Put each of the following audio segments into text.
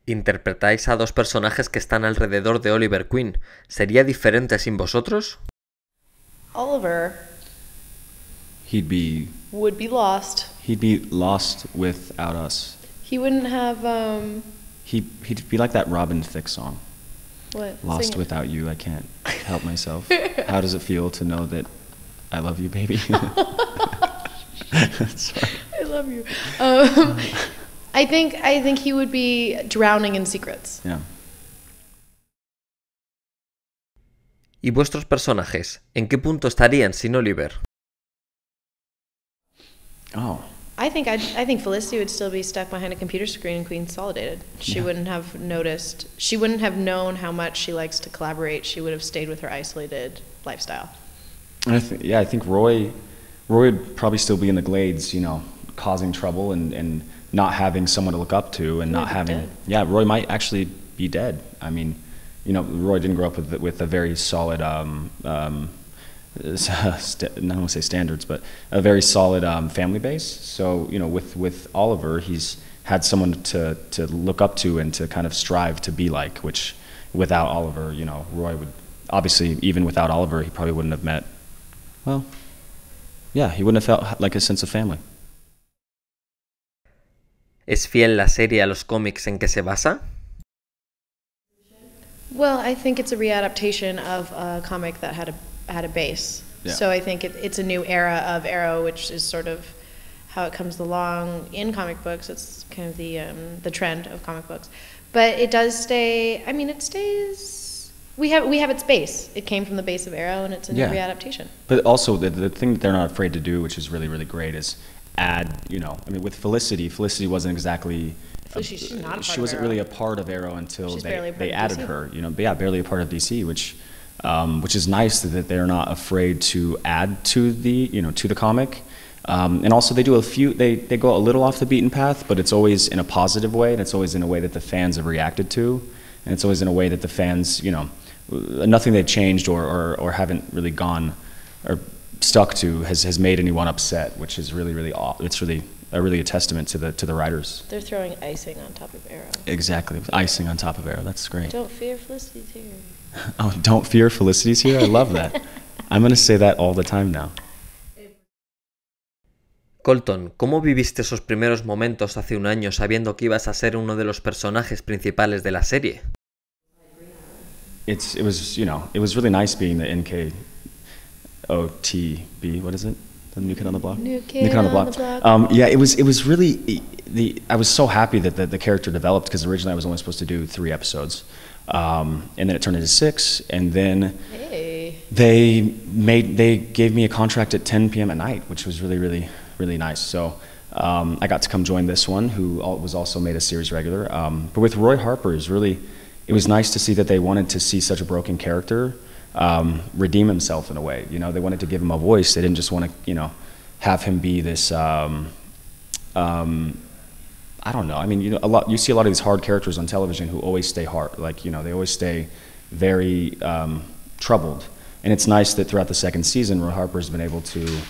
Interpretáis a dos personajes que están alrededor de Oliver Queen. ¿Sería diferente sin vosotros? Oliver would be lost. He'd be lost without us. He wouldn't have He'd be like that Robin Thicke song. what? Lost without you, I can't help myself. How does it feel to know that I love you, baby? Sorry. I love you. I think he would be drowning in secrets. Yeah. ¿Y vuestros personajes? ¿En qué punto estarían sin Oliver? Oh. I think Felicity would still be stuck behind a computer screen in Queen Consolidated. She wouldn't have noticed. She wouldn't have known how much she likes to collaborate. She would have stayed with her isolated lifestyle. I think Roy would probably still be in the Glades, you know, causing trouble and not having someone to look up to and not having. Dead. Yeah, Roy might actually be dead. I mean, you know, Roy didn't grow up with a very solid I don't want to say standards, but a very solid family base. So, you know, with Oliver, he's had someone to look up to and to kind of strive to be like, which without Oliver, you know, Roy would, obviously, even without Oliver, he probably wouldn't have met, well, yeah, he wouldn't have felt like a sense of family. ¿Es fiel la serie a los cómics en que se basa? Well, I think it's a readaptation of a comic that had a base. Yeah. So I think it's a new era of Arrow, which is sort of how it comes along in comic books. It's kind of the trend of comic books, but it does stay. I mean, it stays. We have its base. It came from the base of Arrow, and it's a new readaptation. But also the thing that they're not afraid to do, which is really, really great, is add, you know, I mean, with Felicity wasn't exactly. She's not a part she of wasn't Arrow. really a part of Arrow until they of added DC. her, you know, yeah, barely a part of DC, which is nice that they're not afraid to add to the, you know, to the comic. And also they do they go a little off the beaten path, but it's always in a positive way, and it's always in a way that the fans have reacted to, and it's always in a way that the fans, you know, nothing they've changed or haven't really gone or stuck to has made anyone upset, which is really it's really a testament to the writers. They're throwing icing on top of Arrow. Exactly, icing on top of Arrow. That's great. Don't fear Felicity's here. Oh, don't fear Felicity's here. I love that. I'm going to say that all the time now. Colton, ¿cómo viviste esos primeros momentos hace un año sabiendo que ibas a ser uno de los personajes principales de la serie? It was really nice being the NKOTB. What is it? The New Kid on the Block. New Kid on the Block. Yeah, it was really I was so happy that the character developed, because originally I was only supposed to do 3 episodes, and then it turned into 6, and then they gave me a contract at 10 p.m. at night, which was really nice. So I got to come join this one, who was also made a series regular. But with Roy Harper, it was nice to see that they wanted to see such a broken character redeem himself in a way. You know, they wanted to give him a voice. They didn't just want to, you know, have him be this. I don't know. I mean, you see a lot of these hard characters on television who always stay hard. Like, you know, they always stay very troubled. And it's nice that throughout the second season, Roy Harper's been able to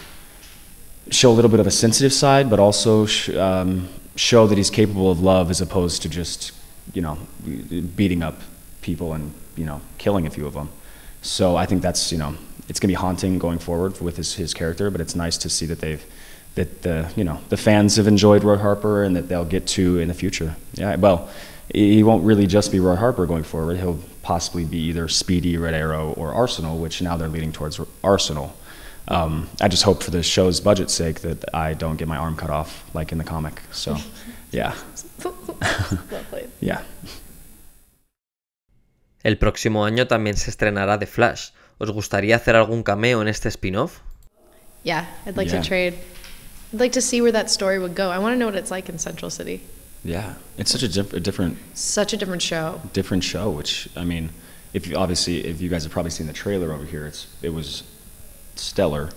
show a little bit of a sensitive side, but also show that he's capable of love, as opposed to just, you know, beating up people and, you know, killing a few of them. So I think that's, you know, it's going to be haunting going forward with his character, but it's nice to see that the fans have enjoyed Roy Harper, and that they'll get to in the future. Yeah, well, he won't really just be Roy Harper going forward. He'll possibly be either Speedy, Red Arrow, or Arsenal, which now they're leading towards Arsenal. I just hope for the show's budget's sake that I don't get my arm cut off like in the comic. So, yeah. Well played. Yeah. El próximo año también se estrenará The Flash. ¿Os gustaría hacer algún cameo en este spin-off? Yeah, I'd like to trade. I'd like to see where that story would go. I want to know what it's like in Central City. Yeah, it's such a different show. Different show, which, I mean, if you guys have probably seen the trailer over here, it was stellar.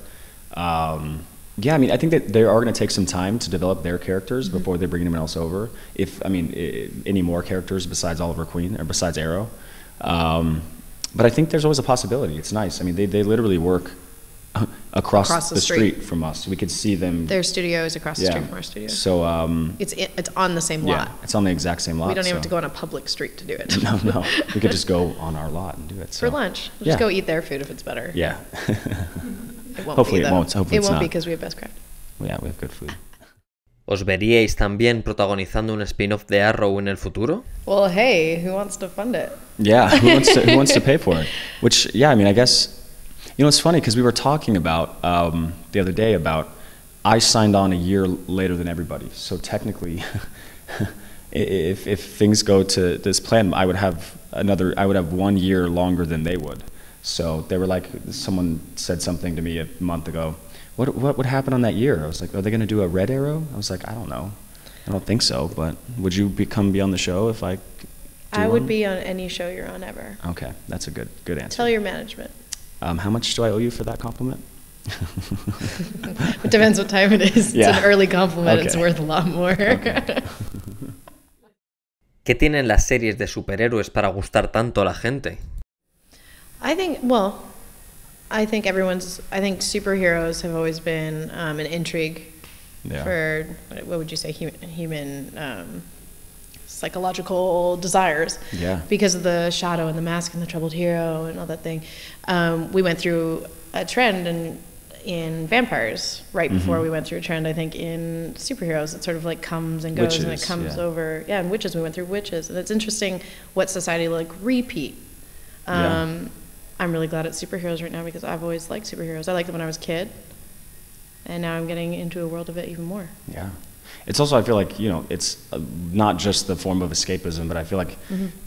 Yeah, I mean, I think that they are going to take some time to develop their characters before they bring anyone else over. Any more characters besides Oliver Queen or besides Arrow. But I think there's always a possibility. It's nice. I mean, they literally work across the street from us. We could see them. Their studio is across the Yeah. street from our studio. So It's on the same yeah, lot. it's on the exact same lot. We don't even so- have to go on a public street to do it. No, we could just go on our lot and do it. For So. lunch. We'll Yeah. just go eat their food if it's better. Yeah. It won't Hopefully be, it though. won't. Hopefully it it's won't not. be because we have best craft. Yeah, we have good food. ¿Os veríais también protagonizando un spin-off de Arrow en el futuro? Well, hey, who wants to fund it? Yeah, who wants to pay for it? Which, yeah, I mean, I guess, you know, it's funny because we were talking about the other day about I signed on a year later than everybody. So technically, if things go to this plan, I would have 1 year longer than they would. So they were like, someone said something to me a month ago. What would happen on that year? I was like, are they going to do a Red Arrow? I was like, I don't know. I don't think so, but would you be on the show if I do I would one? be on any show you're on ever. Okay, that's a good answer. Tell your management. How much do I owe you for that compliment? It depends what time it is. Yeah. It's an early compliment. It's Okay. worth a lot more. Okay. ¿Qué tienen las series de superhéroes para gustar tanto a la gente? I think superheroes have always been an intrigue Yeah. for, what would you say, human psychological desires. Yeah. Because of the shadow and the mask and the troubled hero and all that thing. We went through a trend in vampires right before we went through a trend, I think, in superheroes. It sort of like comes and goes and it Witches, comes yeah. over. Yeah, and witches, we went through witches. And it's interesting what society like repeat. Yeah. I'm really glad it's superheroes right now because I've always liked superheroes. I liked them when I was a kid. And now I'm getting into a world of it even more. Yeah. It's also, I feel like, you know, it's not just the form of escapism, but I feel like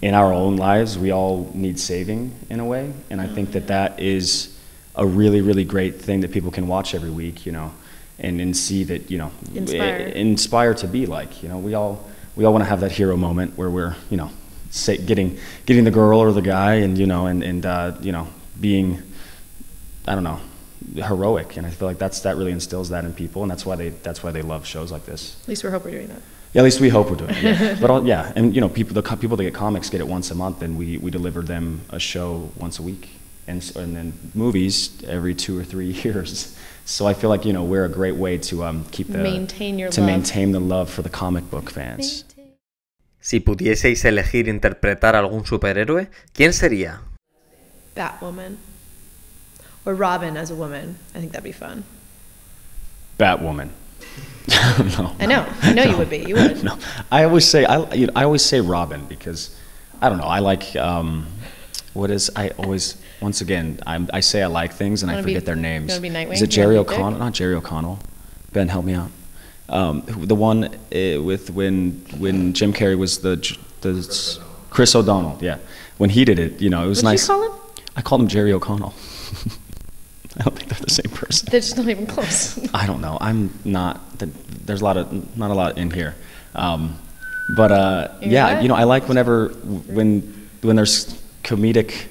in our own lives, we all need saving in a way. And I think that is a really, really great thing that people can watch every week, you know, and see that, you know, inspire to be like, you know, we all want to have that hero moment where we're, you know, getting the girl or the guy and, you know, and you know, being, I don't know, heroic. And I feel like that really instills that in people, and that's why they love shows like this. At least we hope we're doing that. Yeah, at least we hope we're doing it. Yeah. But yeah, and you know, the people that get comics get it once a month, and we deliver them a show once a week, and then movies every 2 or 3 years. So I feel like, you know, we're a great way to maintain the love for the comic book fans. Si pudieseis elegir interpretar algún superhéroe, ¿quién sería? Batwoman. Or Robin as a woman. I think that'd be fun. Batwoman. No. I know you would be. You would. No. I always say Robin because I don't know. I like once again I say I like things and I forget their names. You wanna be Nightwing? Is it Jerry O'Connell? Not Jerry O'Connell. Ben, help me out. The one with when Jim Carrey was the Chris O'Donnell. Yeah, when he did it, you know, it was nice. What did you call him? I called him Jerry O'Connell. I don't think they're the same person. They're just not even close. I don't know. I'm not. There's not a lot in here. Yeah, you know, I like when there's comedic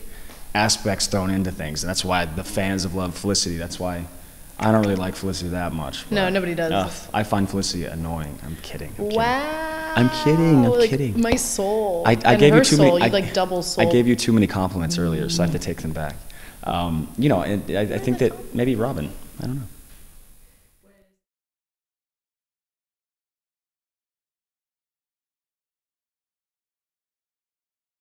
aspects thrown into things, and that's why the fans have loved Felicity. That's why I don't really like Felicity that much. No, nobody does. I find Felicity annoying. I'm kidding. Wow. I'm kidding. My soul. I gave you too many. You double soul. I gave you too many compliments earlier, so I have to take them back. You know, and I think that maybe Robin. I don't know.